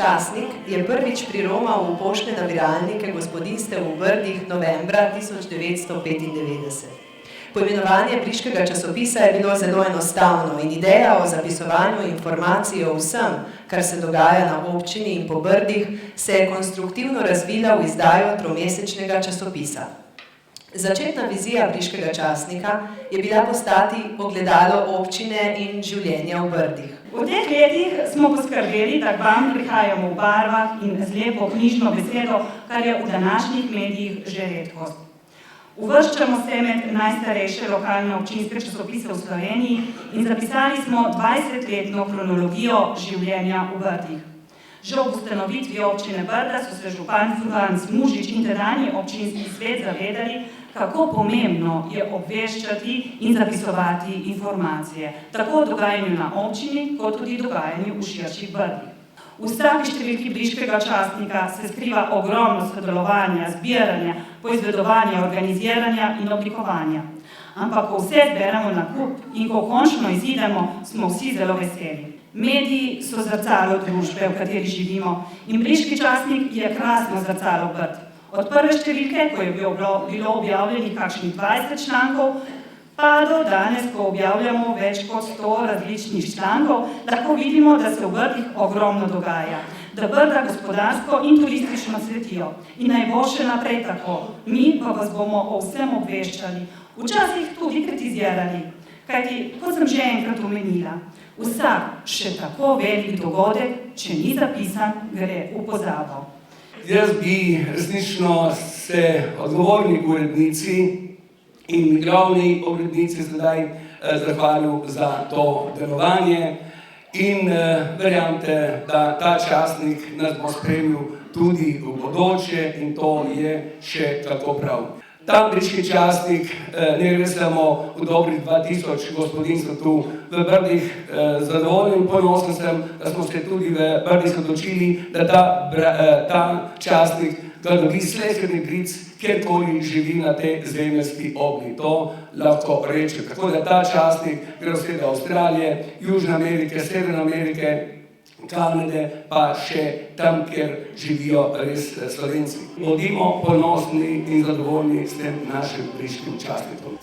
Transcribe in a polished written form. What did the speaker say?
Časnik je prvič priromal v poštne nabiralnike gospodinjstev v Brdih novembra 1995. Poimenovanje briškega časopisa je bilo zelo enostavno in ideja o zapisovanju informacij o vsem, kar se dogaja na občini in po Brdih, se je konstruktivno razvila v izdajo tromesečnega časopisa. Začetna vizija briškega časnika je bila postati ogledalo občine in življenja v Brdih. V teh letih smo poskrbeli, da k vam prihajamo v barvah in z lepo knjižno besedo, kar je v današnjih medijih že redkost. Uvrščamo se med najstarejše lokalne občinske časopise v Sloveniji in zapisali smo 20-letno kronologijo življenja v Brdih. Že ob ustanovitvi občine Brda so se župan Franc Mužič in tedanji občinski svet zavedali, kako pomembno je obveščati in zapisovati informacije, tako o dogajanju na občini, kot tudi dogajanju v širših Brdih. V vsaki številki briškega časnika se skriva ogromno sodelovanja, zbiranja, poizvedovanja, organiziranja in oblikovanja. Ampak ko vse zberemo na kup in ko končno izidemo, smo vsi zelo veseli. Mediji so zrcalo družbe, v kateri živimo, in briški časnik je krasno zrcalo Brd. Od prve številke, ko je bilo objavljenih kakšnih 20 člankov, pa do danes, ko objavljamo več kot 100 različnih člankov, lahko vidimo, da se v Brdih ogromno dogaja, da Brda gospodarsko in turistično cvetijo. In naj bo še naprej tako. Mi pa vas bomo o vsem obveščali, včasih tudi kritizirali. Kajti, kot sem že enkrat omenila, vsak še tako velik dogodek, če ni zapisan, gre v pozabo. Jaz bi resnično se odgovorni urednici in glavni urednici zdaj zahvalil za to delovanje in verjamete, da ta časnik nas bo spremil tudi v bodoče in to je še kako prav. Ta briški časnik ne gre samo v dobrih 2000 gospodinjstv tu v Brdih. Zadovoljen in ponosen sem, da smo se tudi v Brdih odločili, da ta časnik ga dobi sleherni Gric, kjerkoli živi na tej zemeljski obli. To lahko reče. Tako da ta časnik gre vse do Avstralije, Južne Amerike, Severne Amerike, Kanade, pa še tam, kjer živijo res Slovenci. Bodimo ponosni in zadovoljni s tem našim briškim časnikom.